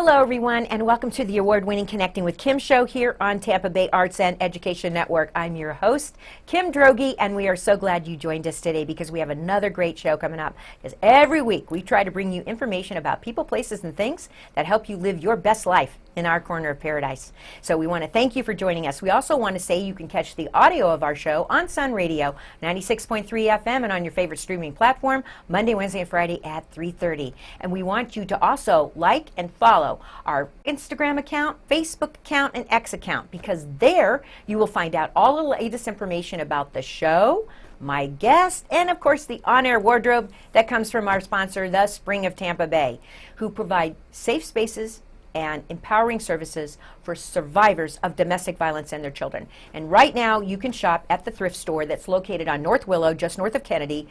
Hello, everyone, and welcome to the award-winning Connecting with Kim show here on Tampa Bay Arts and Education Network. I'm your host, Kim Droege, and we are so glad you joined us today because we have another great show coming up. Because every week we try to bring you information about people, places, and things that help you live your best life in our corner of paradise. So we want to thank you for joining us. We also want to say you can catch the audio of our show on Sun Radio, 96.3 FM, and on your favorite streaming platform, Monday, Wednesday, and Friday at 3:30. And we want you to also like and follow our Instagram account, Facebook account, and X account, because there you will find out all the latest information about the show, my guest, and of course the on-air wardrobe that comes from our sponsor, the Spring of Tampa Bay, who provide safe spaces and empowering services for survivors of domestic violence and their children. And right now, you can shop at the thrift store that's located on North Willow, just north of Kennedy,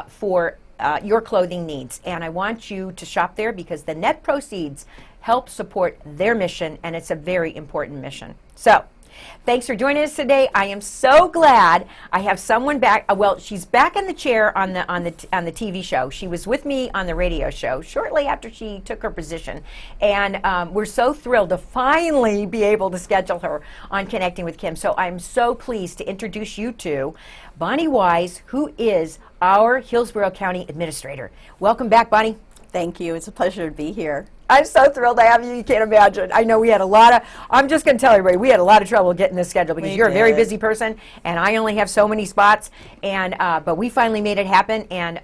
for your clothing needs. And I want you to shop there because the net proceeds help support their mission, and it's a very important mission. So, thanks for joining us today. I am so glad I have someone back. Well, she's back in the chair on the TV show. She was with me on the radio show shortly after she took her position, and we're so thrilled to finally be able to schedule her on Connecting with Kim. So I'm so pleased to introduce you to Bonnie Wise, who is our Hillsborough County Administrator. Welcome back, Bonnie. Thank you. It's a pleasure to be here. I'm so thrilled to have you. You can't imagine. I know we had a lot of, I'm just going to tell everybody, we had a lot of trouble getting this schedule because you're a very busy person and I only have so many spots. And but we finally made it happen. And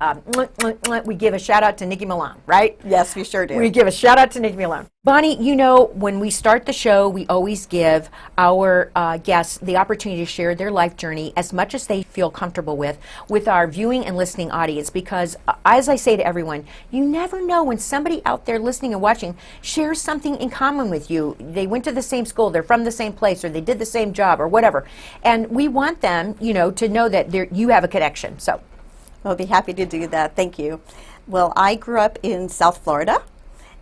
we give a shout out to Nikki Milan, right? Yes, we sure do. We give a shout out to Nikki Milan. Bonnie, you know, when we start the show, we always give our guests the opportunity to share their life journey as much as they feel comfortable with our viewing and listening audience. Because as I say to everyone, you never know when somebody out there listening and watching shares something in common with you. They went to the same school, they're from the same place, or they did the same job, or whatever. And we want them, you know, to know that you have a connection. So, I'll be happy to do that. Thank you. Well, I grew up in South Florida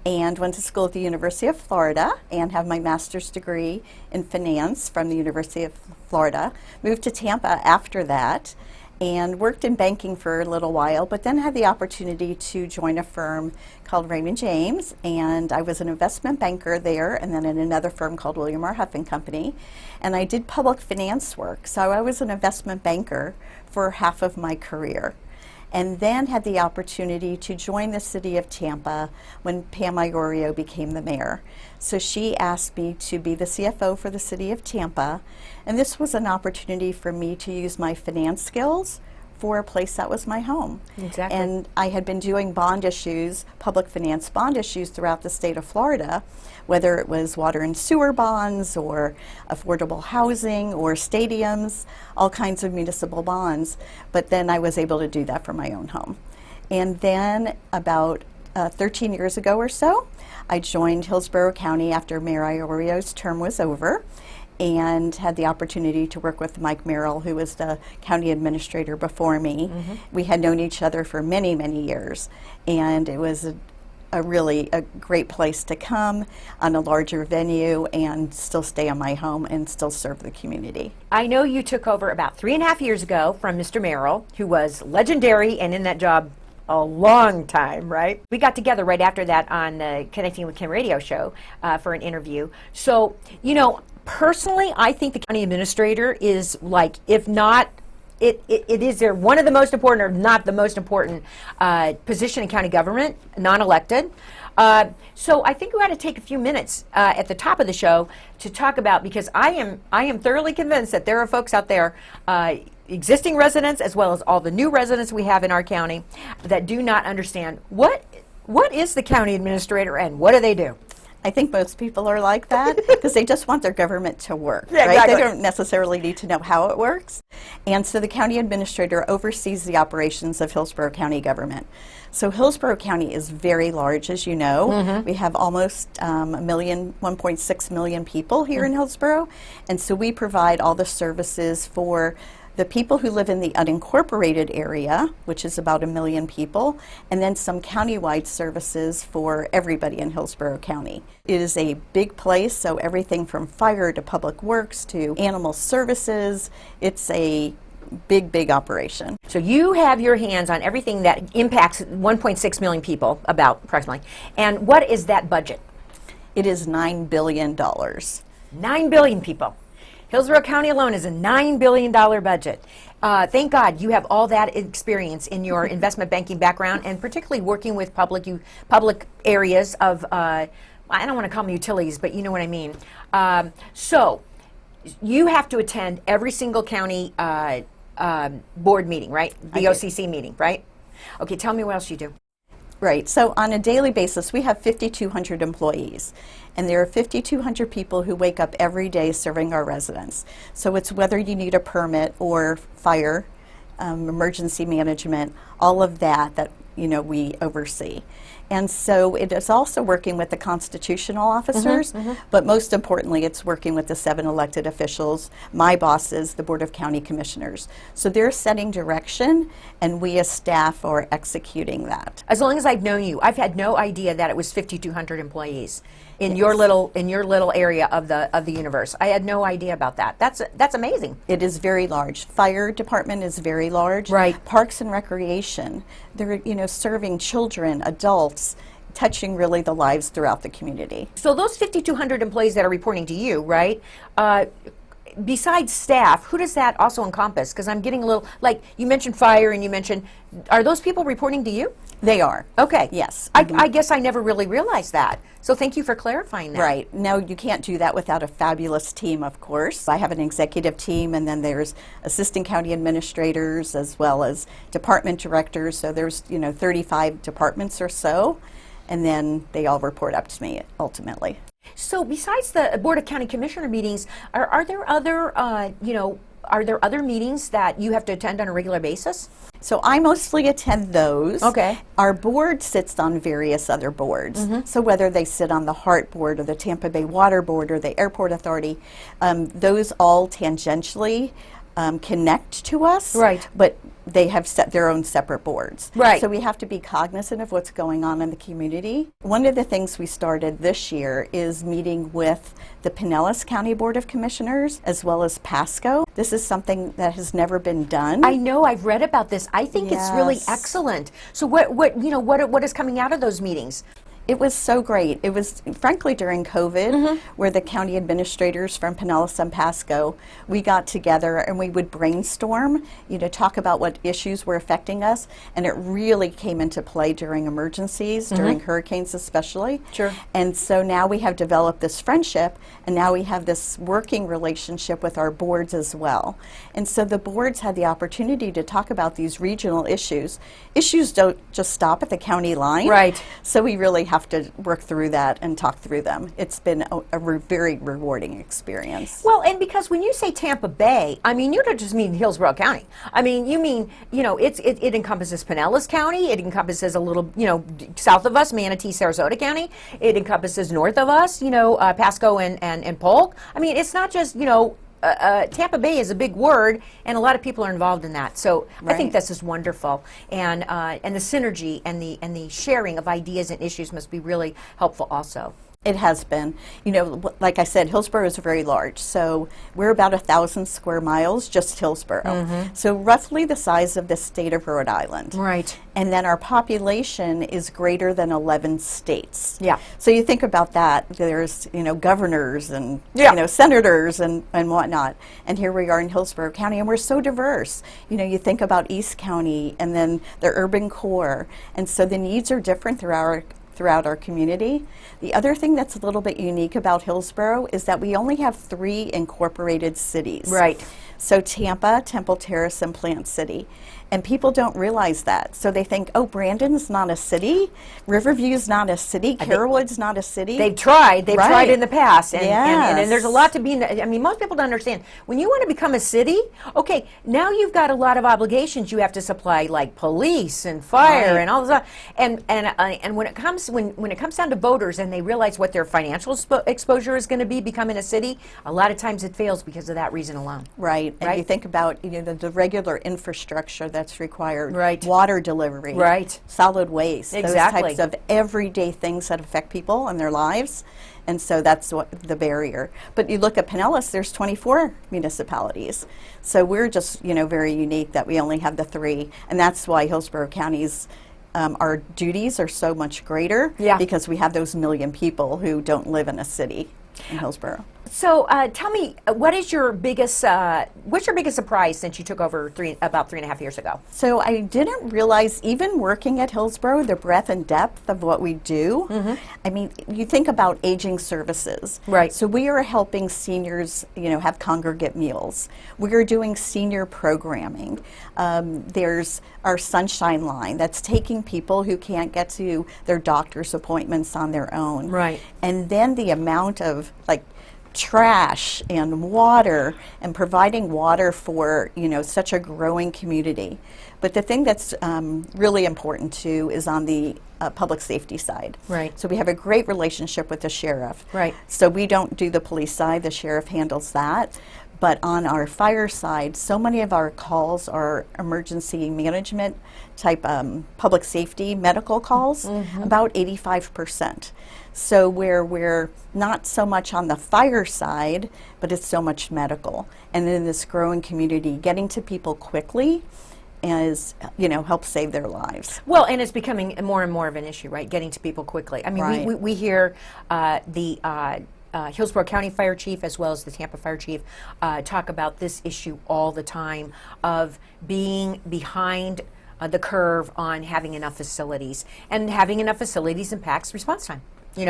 and went to school at the University of Florida and have my master's degree in finance from the University of Florida. Moved to Tampa after that and worked in banking for a little while, but then had the opportunity to join a firm called Raymond James, and I was an investment banker there and then in another firm called William R. Huff and Company, and I did public finance work. So I was an investment banker for half of my career. And then had the opportunity to join the city of Tampa when Pam Iorio became the mayor. So she asked me to be the CFO for the city of Tampa, and this was an opportunity for me to use my finance skills for a place that was my home. Exactly. And I had been doing bond issues, public finance bond issues throughout the state of Florida, whether it was water and sewer bonds or affordable housing or stadiums, all kinds of municipal bonds. But then I was able to do that for my own home. And then about 13 years ago or so, I joined Hillsborough County after Mayor Iorio's term was over, and had the opportunity to work with Mike Merrill, who was the county administrator before me. Mm-hmm. We had known each other for many, many years, and it was a really great place to come on a larger venue and still stay in my home and still serve the community. I know you took over about 3.5 years ago from Mr. Merrill, who was legendary and in that job a long time, right? We got together right after that on the Connecting with Kim radio show for an interview. So, you know, personally, I think the county administrator is like, if not, it is there one of the most important, or not the most important position in county government, non-elected. So I think we ought to take a few minutes at the top of the show to talk about, because I am thoroughly convinced that there are folks out there, existing residents as well as all the new residents we have in our county, that do not understand what is the county administrator and what do they do. I think most people are like that because they just want their government to work, right? Exactly. They don't necessarily need to know how it works. And so the county administrator oversees the operations of Hillsborough County government. So Hillsborough County is very large, as you know. Mm-hmm. We have almost 1.6 million people here in Hillsborough. And so we provide all the services for the people who live in the unincorporated area, which is about 1 million people, and then some countywide services for everybody in Hillsborough County. It is a big place, so everything from fire to public works to animal services, it's a big operation. So you have your hands on everything that impacts 1.6 million people, about approximately. And what is that budget? It is $9 billion. 9 billion people. Hillsborough County alone is a $9 billion budget. Thank God you have all that experience in your investment banking background, and particularly working with public areas of, I don't want to call them utilities, but you know what I mean. So you have to attend every single county board meeting, right? The OCC meeting, right? Okay, tell me what else you do. Right. So on a daily basis, we have 5,200 employees, and there are 5,200 people who wake up every day serving our residents. So it's whether you need a permit or fire, emergency management, all of that we oversee. And so it is also working with the constitutional officers, but most importantly, it's working with the 7 elected officials, my bosses, the Board of County Commissioners. So they're setting direction, and we as staff are executing that. As long as I've known you, I've had no idea that it was 5,200 employees in your little area of the universe. I had no idea about that. That's amazing. It is very large. Fire department is very large. Right. Parks and recreation. They're serving children, adults, touching really the lives throughout the community. So those 5,200 employees that are reporting to you, right? Besides staff, who does that also encompass? Because I'm getting a little, like you mentioned fire and you mentioned, are those people reporting to you? They are. Okay. Yes. I guess I never really realized that. So thank you for clarifying that. Right. No, you can't do that without a fabulous team, of course. I have an executive team, and then there's assistant county administrators as well as department directors. So there's, 35 departments or so, and then they all report up to me ultimately. So besides the Board of County Commissioner meetings, are there other meetings that you have to attend on a regular basis? So I mostly attend those. Okay. Our board sits on various other boards. So whether they sit on the HART board or the Tampa Bay Water Board or the Airport Authority, those all tangentially connect to us. Right. But they have set their own separate boards. Right. So we have to be cognizant of what's going on in the community. One of the things we started this year is meeting with the Pinellas County Board of Commissioners as well as Pasco. This is something that has never been done. I know, I've read about this. I think it's really excellent. So what is coming out of those meetings? It was so great. It was, frankly, during COVID, where the county administrators from Pinellas and Pasco, we got together and we would brainstorm, talk about what issues were affecting us, and it really came into play during emergencies, during hurricanes especially. Sure. And so now we have developed this friendship, and now we have this working relationship with our boards as well. And so the boards had the opportunity to talk about these regional issues. Issues don't just stop at the county line. Right. So we really have to work through that and talk through them. It's been a very rewarding experience. Well, and because when you say Tampa Bay, I mean, you don't just mean Hillsborough County. I mean, you mean, it encompasses Pinellas County, it encompasses a little, south of us, Manatee, Sarasota County, it encompasses north of us, Pasco and Polk. I mean, it's not just, Tampa Bay is a big word, and a lot of people are involved in that. So I think this is wonderful, and the synergy and the sharing of ideas and issues must be really helpful also. It has been. Like I said, Hillsborough is very large. So we're about 1,000 square miles, just Hillsborough. So roughly the size of the state of Rhode Island. Right. And then our population is greater than 11 states. Yeah. So you think about that. There's, governors and, Yeah. senators and whatnot. And here we are in Hillsborough County, and we're so diverse. You think about East County and then the urban core. And so the needs are different throughout our community. The other thing that's a little bit unique about Hillsborough is that we only have 3 incorporated cities. Right. So Tampa, Temple Terrace, and Plant City. And people don't realize that. So they think, oh, Brandon's not a city, Riverview's not a city, Carrollwood's not a city. They've tried in the past. And there's a lot to be, most people don't understand. When you want to become a city, okay, now you've got a lot of obligations you have to supply, like police and fire and all this stuff. And when it comes down to voters and they realize what their financial exposure is going to be becoming a city, a lot of times it fails because of that reason alone. Right. And you think about the regular infrastructure that's required. Right. Water delivery. Right. Solid waste. Exactly. Those types of everyday things that affect people and their lives. And so that's what the barrier. But you look at Pinellas, there's 24 municipalities. So we're just, very unique that we only have the 3. And that's why Hillsborough County's our duties are so much greater because we have those million people who don't live in a city in Hillsborough. So tell me, what's your biggest surprise since you took over about 3.5 years ago? So I didn't realize, even working at Hillsborough, the breadth and depth of what we do. I mean, you think about aging services. Right. So we are helping seniors, have congregate meals. We are doing senior programming. There's our Sunshine Line that's taking people who can't get to their doctor's appointments on their own. Right. And then the amount of trash and water, and providing water for such a growing community. But the thing that's really important too is on the public safety side. Right. So we have a great relationship with the sheriff. Right. So we don't do the police side, the sheriff handles that. But on our fire side, so many of our calls are emergency management type public safety medical calls, about 85%. So where we're not so much on the fire side, but it's so much medical. And in this growing community, getting to people quickly helps save their lives. Well, and it's becoming more and more of an issue, right? Getting to people quickly. I mean, we hear the Hillsborough County Fire Chief as well as the Tampa Fire Chief talk about this issue all the time of being behind the curve on having enough facilities, and having enough facilities impacts response time.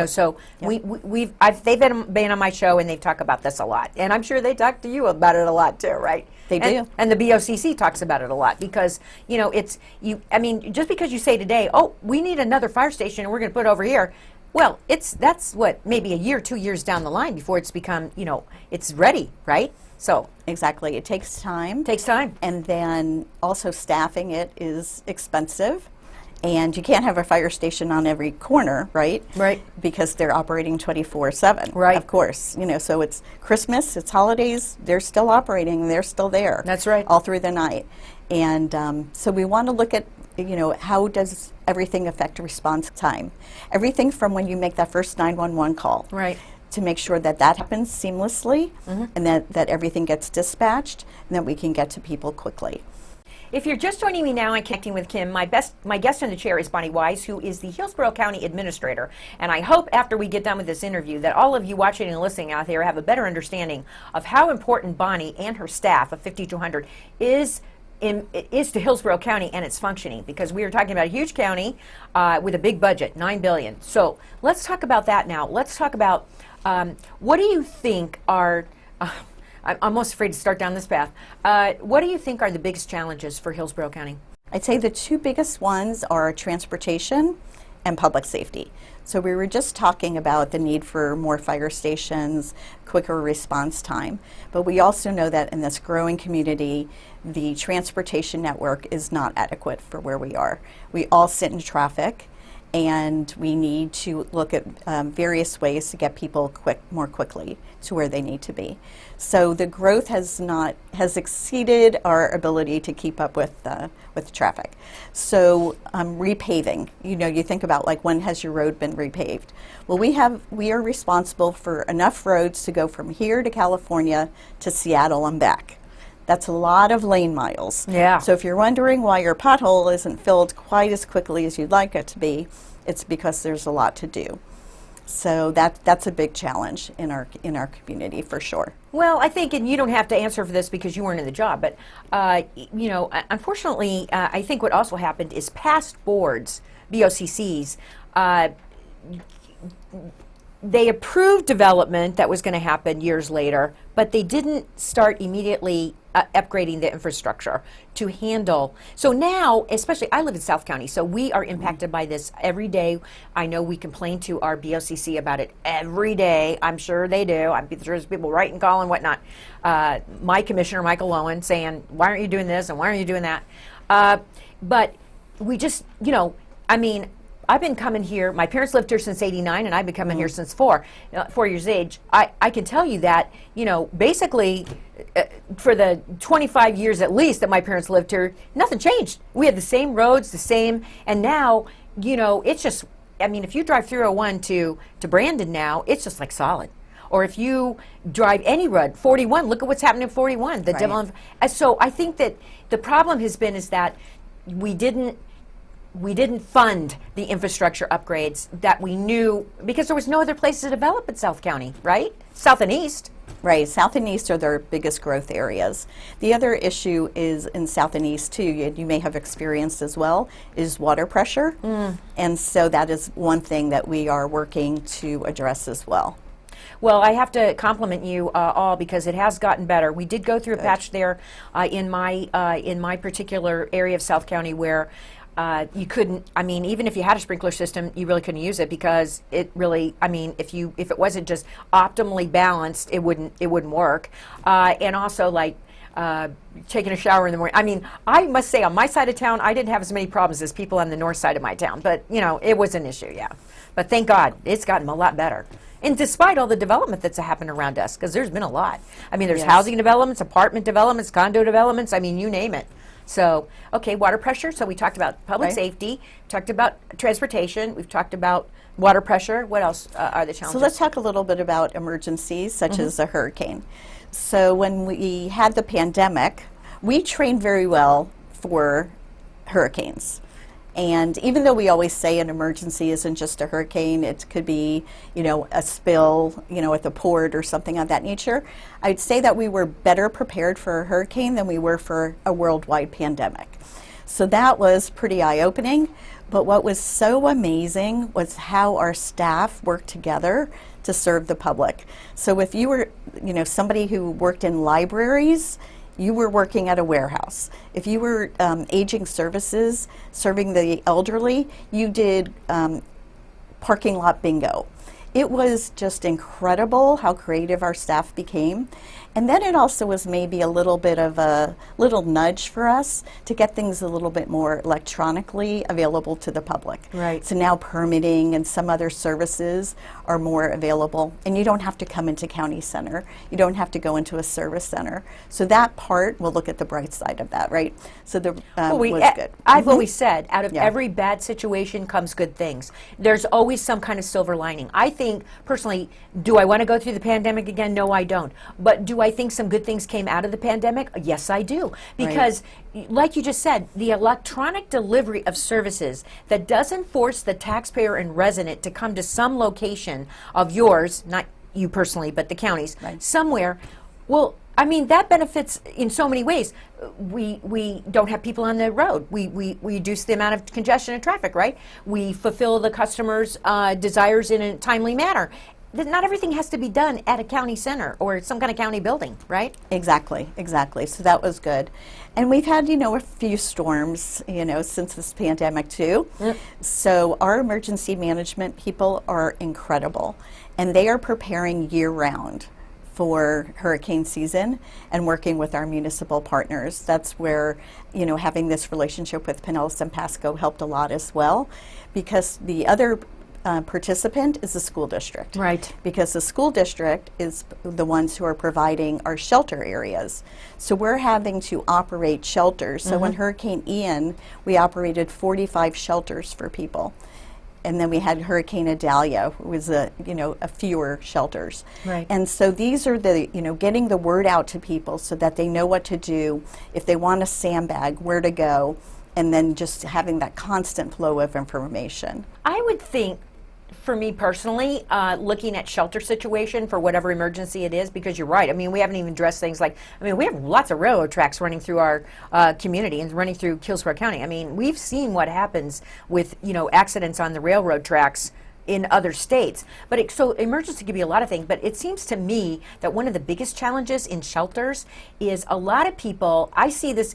So they've been on my show and they've talked about this a lot, and I'm sure they talk to you about it a lot too, right? They do. And the BOCC talks about it a lot because just because you say today, oh, we need another fire station and we're going to put it over here. Well, that's what, maybe a year, 2 years down the line before it's become, it's ready, right? So exactly, it takes time. And then also staffing it is expensive. And you can't have a fire station on every corner, right? Right. Because they're operating 24/7. Right. Of course, so it's Christmas, it's holidays, they're still operating, they're still there. That's right. All through the night. And so we want to look at, how does everything affect response time? Everything from when you make that first 911 call. Right. To make sure that happens seamlessly, and that everything gets dispatched and that we can get to people quickly. If you're just joining me now and connecting with Kim, my guest in the chair is Bonnie Wise, who is the Hillsborough County Administrator. And I hope after we get done with this interview that all of you watching and listening out there have a better understanding of how important Bonnie and her staff of 5200 is to Hillsborough County and its functioning, because we are talking about a huge county with a big budget, $9 billion. So let's talk about that now. Let's talk about what do you think are... I'm almost afraid to start down this path. What do you think are the biggest challenges for Hillsborough County? I'd say the two biggest ones are transportation and public safety. So we were just talking about the need for more fire stations, quicker response time. But we also know that in this growing community, the transportation network is not adequate for where we are. We all sit in traffic, and we need to look at various ways to get people more quickly to where they need to be. So the growth has exceeded our ability to keep up with traffic. So repaving, you think about when has your road been repaved? Well, we are responsible for enough roads to go from here to California to Seattle and back. That's a lot of lane miles. Yeah. So if you're wondering why your pothole isn't filled quite as quickly as you'd like it to be, it's because there's a lot to do. So that's a big challenge in our community for sure. Well, I think, and you don't have to answer for this because you weren't in the job, but unfortunately, I think what also happened is past boards, BOCCs, they approved development that was going to happen years later, but they didn't start immediately upgrading the infrastructure to handle. So now, especially, I live in South County, so we are impacted by this every day. I know we complain to our BOCC about it every day. I'm sure they do. I'm sure there's people writing, calling, whatnot. My commissioner, Michael Lowen, saying, why aren't you doing this and why aren't you doing that? But we just, I've been coming here, my parents lived here since '89, and I've been coming here since 4 years age. I can tell you that, basically, for the 25 years at least that my parents lived here, nothing changed. We had the same roads, and now, it's just, if you drive 301 to Brandon now, it's just like solid. Or if you drive any road, 41, look at what's happening at 41. So I think that the problem has been is that we didn't we didn't fund the infrastructure upgrades that we knew, because there was no other place to develop in South County, right? South and East. Right, South and East are their biggest growth areas. The other issue is in South and East too, you may have experienced as well, is water pressure. And so that is one thing that we are working to address as well. Well, I have to compliment you all, because it has gotten better. We did go through a patch there in my particular area of South County where you couldn't, I mean, even if you had a sprinkler system, you really couldn't use it, because it really, I mean, if it wasn't just optimally balanced, it wouldn't work. And also, like, taking a shower in the morning. I mean, I must say, on my side of town, I didn't have as many problems as people on the north side of my town, but, you know, it was an issue, yeah. But thank God, it's gotten a lot better. And despite all the development that's happened around us, because there's been a lot. I mean, there's housing developments, apartment developments, condo developments, I mean, you name it. So, okay, water pressure. So we talked about public safety, talked about transportation, we've talked about water pressure. What else are the challenges? So let's talk a little bit about emergencies such as a hurricane. So when we had the pandemic, we trained very well for hurricanes. And even though we always say an emergency isn't just a hurricane, it could be, you know, a spill, you know, at the port or something of that nature, I'd say that we were better prepared for a hurricane than we were for a worldwide pandemic. So that was pretty eye-opening. But what was so amazing was how our staff worked together to serve the public. So if you were, you know, somebody who worked in libraries, you were working at a warehouse. If you were aging services, serving the elderly, you did parking lot bingo. It was just incredible how creative our staff became. And then it also was maybe a little bit of a little nudge for us to get things a little bit more electronically available to the public. Right. So now permitting and some other services are more available, and you don't have to come into county center. You don't have to go into a service center. So that part, we'll look at the bright side of that, right? So the was good. I've always said, out of every bad situation comes good things. There's always some kind of silver lining. I think, personally, do I want to go through the pandemic again? No, I don't. But do I think some good things came out of the pandemic? Yes, I do. Because, like you just said, the electronic delivery of services that doesn't force the taxpayer and resident to come to some location of yours, not you personally, but the counties, somewhere, well, I mean, that benefits in so many ways. We don't have people on the road. We reduce the amount of congestion and traffic, right? We fulfill the customer's desires in a timely manner. Not everything has to be done at a county center or some kind of county building, right? Exactly, exactly. So that was good. And we've had, you know, a few storms, you know, since this pandemic too. So our emergency management people are incredible, and they are preparing year-round for hurricane season and working with our municipal partners. That's where, you know, having this relationship with Pinellas and Pasco helped a lot as well, because the other participant is the school district. Right. Because the school district is the ones who are providing our shelter areas. So we're having to operate shelters. So when Hurricane Ian, we operated 45 shelters for people. And then we had Hurricane Idalia, was a fewer shelters. Right. And so these are the, you know, getting the word out to people so that they know what to do, if they want a sandbag, where to go, and then just having that constant flow of information. I would think, for me personally, looking at shelter situation for whatever emergency it is, because you're right. I mean, we haven't even addressed things like, I mean, we have lots of railroad tracks running through our community and running through Hillsborough County. I mean, we've seen what happens with, you know, accidents on the railroad tracks in other states. But so emergency could be a lot of things, but it seems to me that one of the biggest challenges in shelters is a lot of people, I see this,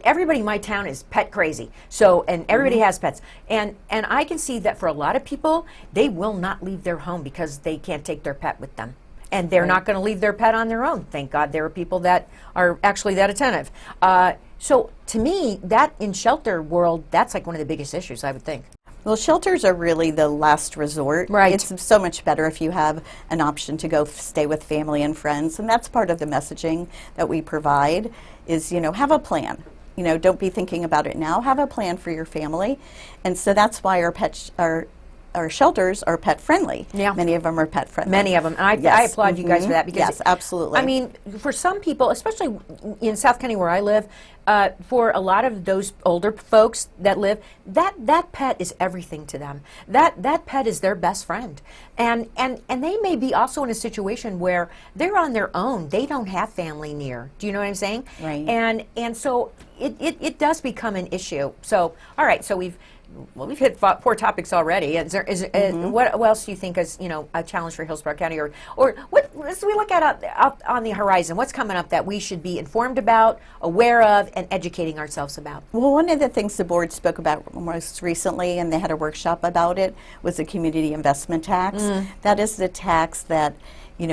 everybody in my town is pet crazy. So, and everybody has pets. And I can see that for a lot of people, they will not leave their home because they can't take their pet with them. And they're not going to leave their pet on their own. Thank God there are people that are actually that attentive. So to me, that in shelter world, that's like one of the biggest issues, I would think. Well, shelters are really the last resort. Right. It's so much better if you have an option to go stay with family and friends, and that's part of the messaging that we provide is, you know, have a plan. You know, don't be thinking about it now. Have a plan for your family. And so that's why our our shelters are pet friendly. Yeah. Many of them are pet friendly. Many of them. And I Yes. applaud you guys for that because Yes, absolutely. I mean, for some people, especially in South County where I live, for a lot of those older folks that live, that pet is everything to them. That pet is their best friend. And they may be also in a situation where they're on their own. They don't have family near. Do you know what I'm saying? Right. And so it does become an issue. So, all right, so we've hit 4 topics already. What else do you think is a challenge for Hillsborough County, or what as we look at out on the horizon? What's coming up that we should be informed about, aware of, and educating ourselves about? Well, one of the things the board spoke about most recently, and they had a workshop about it, was the community investment tax. That is the tax that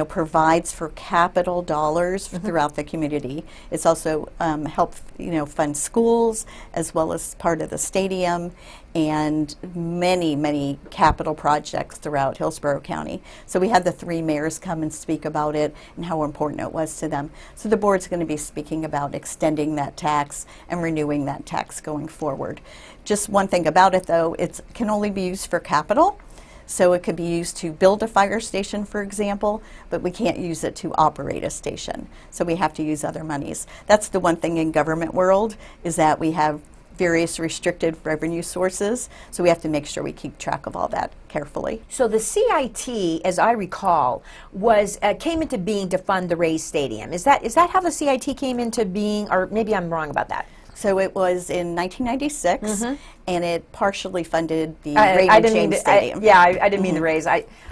provides for capital dollars throughout the community. It's also helped fund schools as well as part of the stadium and many capital projects throughout Hillsborough County. So we had the 3 mayors come and speak about it and how important it was to them. So the board's going to be speaking about extending that tax and renewing that tax going forward. Just one thing about it though, it can only be used for capital. So it could be used to build a fire station, for example, but we can't use it to operate a station. So we have to use other monies. That's the one thing in government world, is that we have various restricted revenue sources. So we have to make sure we keep track of all that carefully. So the CIT, as I recall, was came into being to fund the Rays Stadium. Is that how the CIT came into being, or maybe I'm wrong about that? So it was in 1996, and it partially funded the Raymond James Stadium. I didn't mean the Rays.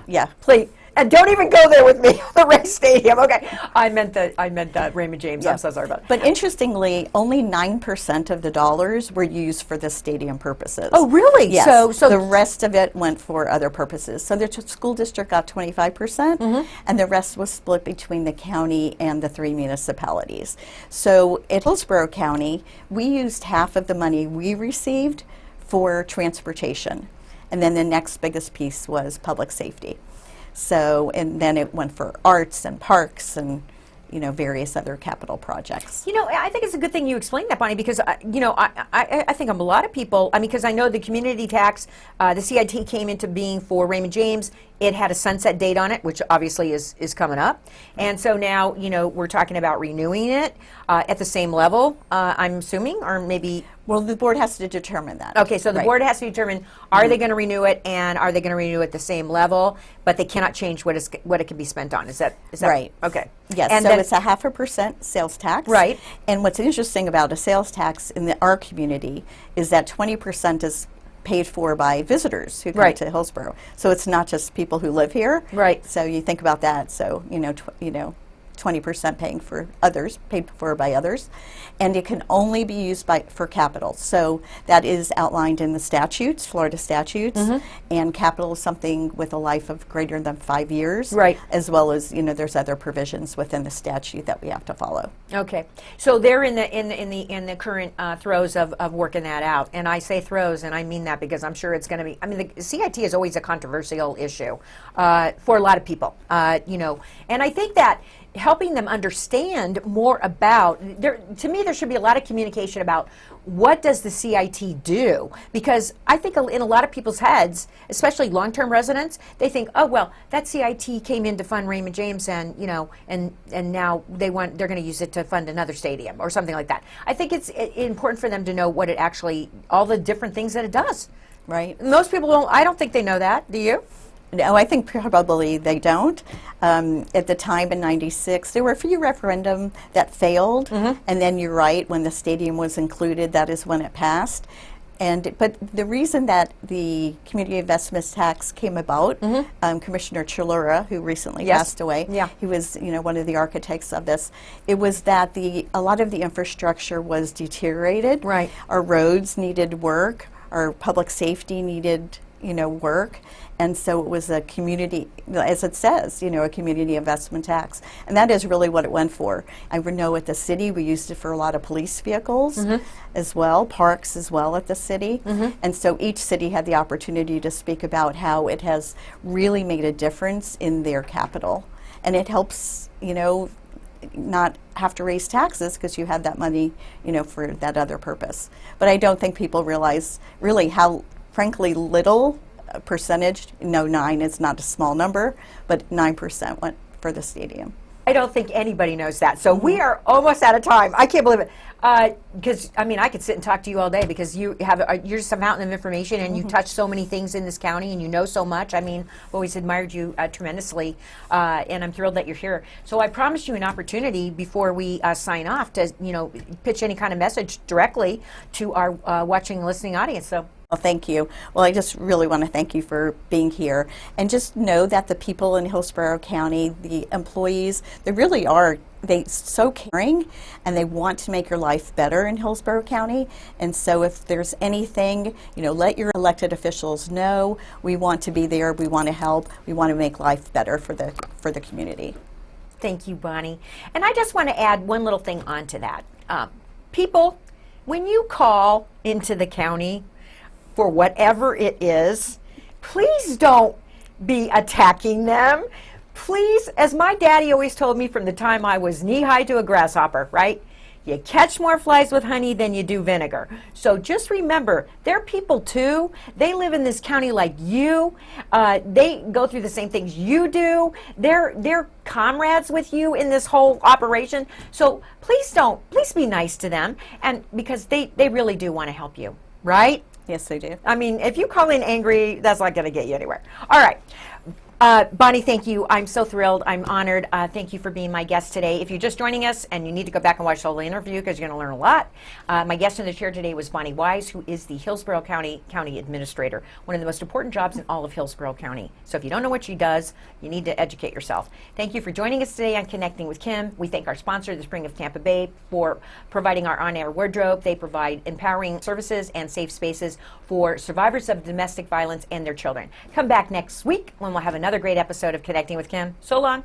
Yeah. Please, and don't even go there with me. The Rays Stadium. Okay, I meant the Raymond James. Yeah. I'm so sorry about that. But interestingly, only 9% of the dollars were used for the stadium purposes. Oh, really? Yes. So the rest of it went for other purposes. So the school district got 25%, and the rest was split between the county and the 3 municipalities. So at Hillsborough County, we used half of the money we received for transportation, and then the next biggest piece was public safety. So, and then it went for arts and parks and various other capital projects. I think it's a good thing you explained that, Bonnie, because I think a lot of people. Because I know the community tax, the CIT came into being for Raymond James. It had a sunset date on it, which obviously is coming up, and so now we're talking about renewing it at the same level. I'm assuming, or maybe. Well, the board has to determine that. Okay, so the board has to determine, are they going to renew it, and are they going to renew it at the same level, but they cannot change what it can be spent on. Is that right? Okay. Yes, and so then, it's a 0.5% sales tax. Right. And what's interesting about a sales tax in our community is that 20% is paid for by visitors who come to Hillsborough. So it's not just people who live here. Right. So you think about that. So 20% paying for others, paid for by others, and it can only be used for capital. So that is outlined in the statutes, Florida statutes, and capital is something with a life of greater than 5 years, right? As well as there's other provisions within the statute that we have to follow. Okay, so they're in the current throes of working that out, and I say throes, and I mean that because I'm sure it's going to be. I mean, the CIT is always a controversial issue for a lot of people, and I think that helping them understand more about, to me there should be a lot of communication about what does the CIT do, because I think in a lot of people's heads, especially long-term residents, they think, oh well, that CIT came in to fund Raymond James, and and now they're going to use it to fund another stadium or something like that. I think it's important for them to know what it actually, all the different things that it does. Right. Most people don't. I don't think they know that. Do you? No, I think probably they don't. At the time in '96, there were a few referendum that failed, and then you're right, when the stadium was included, that is when it passed. But the reason that the community investment tax came about, Commissioner Chalura, who recently passed away, he was one of the architects of this. It was that a lot of the infrastructure was deteriorated. Right. Our roads needed work. Our public safety needed work. And so it was a community, as it says, a community investment tax. And that is really what it went for. I know at the city we used it for a lot of police vehicles as well, parks as well at the city. And so each city had the opportunity to speak about how it has really made a difference in their capital. And it helps, not have to raise taxes because you have that money, for that other purpose. But I don't think people realize really how, frankly, little percentage, no, 9 is not a small number, but 9% went for the stadium. I don't think anybody knows that. So we are almost out of time. I can't believe it. Because, I mean, I could sit and talk to you all day because you're just a mountain of information and you touch so many things in this county and you know so much. I mean, I've always admired you tremendously, and I'm thrilled that you're here. So I promised you an opportunity before we sign off to, pitch any kind of message directly to our watching and listening audience. So. Well, thank you. Well, I just really want to thank you for being here. And just know that the people in Hillsborough County, the employees, they so caring and they want to make your life better in Hillsborough County. And so if there's anything, let your elected officials know. We want to be there. We want to help. We want to make life better for the community. Thank you, Bonnie. And I just want to add one little thing onto that. People, when you call into the county, for whatever it is, please don't be attacking them. Please, as my daddy always told me from the time I was knee-high to a grasshopper, right? You catch more flies with honey than you do vinegar. So just remember, they're people too. They live in this county like you. They go through the same things you do. They're comrades with you in this whole operation. So please be nice to them, and because they really do want to help you, right? Yes, they do. I mean, if you call in angry, that's not going to get you anywhere. All right. Bonnie, thank you. I'm so thrilled. I'm honored. Thank you for being my guest today. If you're just joining us and you need to go back and watch the whole interview because you're going to learn a lot, my guest in the chair today was Bonnie Wise, who is the Hillsborough County Administrator, one of the most important jobs in all of Hillsborough County. So if you don't know what she does, you need to educate yourself. Thank you for joining us today on Connecting with Kim. We thank our sponsor, the Spring of Tampa Bay, for providing our on-air wardrobe. They provide empowering services and safe spaces for survivors of domestic violence and their children. Come back next week when we'll have another great episode of Connecting with Kim. So long.